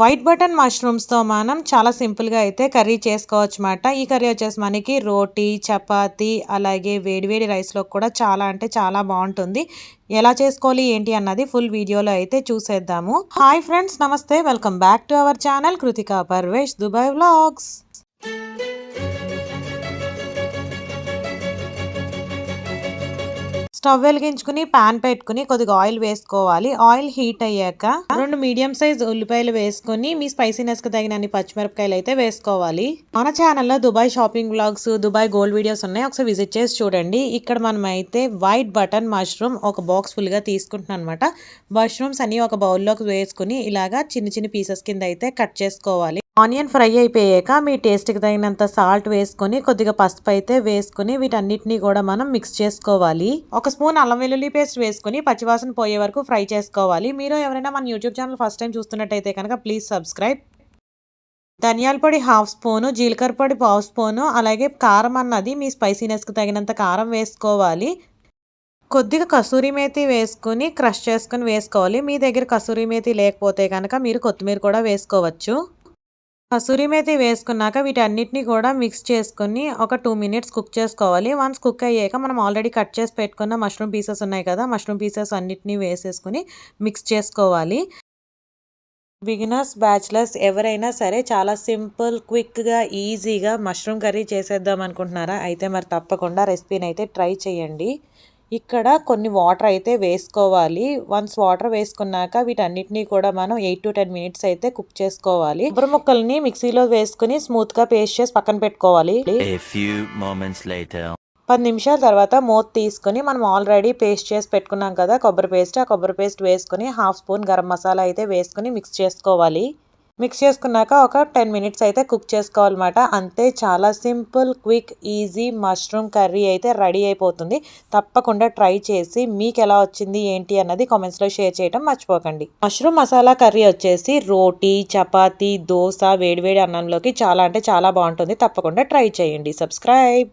White button మష్రూమ్స్తో మనం చాలా సింపుల్గా అయితే కర్రీ చేసుకోవచ్చు అన్నమాట. ఈ కర్రీ వచ్చేసి మనకి రోటీ, చపాతి అలాగే వేడివేడి రైస్లో కూడా చాలా అంటే చాలా బాగుంటుంది. ఎలా చేసుకోవాలి ఏంటి అన్నది ఫుల్ వీడియోలో అయితే చూసేద్దాము. హాయ్ ఫ్రెండ్స్, నమస్తే, welcome back to our channel Kritika Parvesh Dubai vlogs. Stove వెలిగించుకుని పాన్ పెట్టుకుని కొద్దిగా ఆయిల్ వేసుకోవాలి. ఆయిల్ హీట్ అయ్యాక 2 మీడియం సైజ్ ఉల్లిపాయలు వేసుకుని మీ స్పైసీనెస్ కి తగినన్ని పచ్చిమిరపకాయలు అయితే వేసుకోవాలి. మన ఛానల్లో Dubai shopping vlogs, Dubai gold videos ఉన్నాయి, ఒకసారి విజిట్ చేసి చూడండి. ఇక్కడ మనం అయితే వైట్ బటన్ మష్రూమ్ ఒక బాక్స్ ఫుల్ గా తీసుకుంటున్నాం అనమాట. మష్రూమ్స్ అన్ని ఒక బౌల్లోకి వేసుకుని ఇలాగా చిన్న చిన్న పీసెస్ కింద అయితే కట్ చేసుకోవాలి. ఆనియన్ ఫ్రై అయిపోయాక మీ టేస్ట్కి తగినంత సాల్ట్ వేసుకొని కొద్దిగా పసుపు అయితే వేసుకుని వీటన్నిటిని కూడా మనం మిక్స్ చేసుకోవాలి. ఒక స్పూన్ అల్లం వెల్లుల్లి పేస్ట్ వేసుకుని పచ్చివాసన పోయే వరకు ఫ్రై చేసుకోవాలి. మీరు ఎవరైనా మన యూట్యూబ్ ఛానల్ ఫస్ట్ టైం చూస్తున్నట్టయితే కనుక ప్లీజ్ సబ్స్క్రైబ్. ధనియాల పొడి 1/2 స్పూను, జీలకర్ర పొడి 1/2 స్పూను, అలాగే కారం అన్నది మీ స్పైసీనెస్కి తగినంత కారం వేసుకోవాలి. కొద్దిగా కసూరి మేతి వేసుకుని క్రష్ చేసుకుని వేసుకోవాలి. మీ దగ్గర కసూరి మేతి లేకపోతే కనుక మీరు కొత్తిమీర కూడా వేసుకోవచ్చు. కసూరి మేతి వేసుకున్నాక వీటన్నిటిని కూడా మిక్స్ చేసుకుని ఒక 2 మినిట్స్ కుక్ చేసుకోవాలి. వన్స్ కుక్ అయ్యాక మనం ఆల్రెడీ కట్ చేసి పెట్టుకున్న మష్రూమ్ పీసెస్ ఉన్నాయి కదా, మష్రూమ్ పీసెస్ అన్నిటిని వేసేసుకుని మిక్స్ చేసుకోవాలి. బిగినర్స్, బ్యాచిలర్స్ ఎవరైనా సరే చాలా సింపుల్, క్విక్గా, ఈజీగా మష్రూమ్ కర్రీ చేసేద్దాం అనుకుంటున్నారా? అయితే మరి తప్పకుండా రెసిపీని అయితే ట్రై చేయండి. ఇక్కడ కొన్ని వాటర్ అయితే వేసుకోవాలి. వన్స్ వాటర్ వేసుకున్నాక వీటన్నిటిని కూడా మనం 8 to 10 మినిట్స్ అయితే కుక్ చేసుకోవాలి. కొబ్బరి ముక్కల్ని మిక్సీలో వేసుకుని స్మూత్ గా పేస్ట్ చేసి పక్కన పెట్టుకోవాలి. 10 నిమిషాల తర్వాత మూత తీసుకుని మనం ఆల్రెడీ పేస్ట్ చేసి పెట్టుకున్నాం కదా కొబ్బరి పేస్ట్, ఆ కొబ్బరి పేస్ట్ వేసుకుని 1/2 స్పూన్ గరం మసాలా అయితే వేసుకుని మిక్స్ చేసుకోవాలి. మిక్స్ చేసుకున్నాక ఒక 10 మినిట్స్ అయితే కుక్ చేసుకోవాలన్నమాట. అంతే, చాలా simple, quick, easy mushroom curry అయితే రెడీ అయిపోతుంది. తప్పకుండా ట్రై చేసి మీకు ఎలా వచ్చింది ఏంటి అన్నది కామెంట్స్లో షేర్ చేయడం మర్చిపోకండి. మష్రూమ్ మసాలా కర్రీ వచ్చేసి రోటీ, చపాతీ, దోశ, వేడివేడి అన్నంలోకి చాలా అంటే చాలా బాగుంటుంది. తప్పకుండా ట్రై చేయండి. సబ్స్క్రైబ్.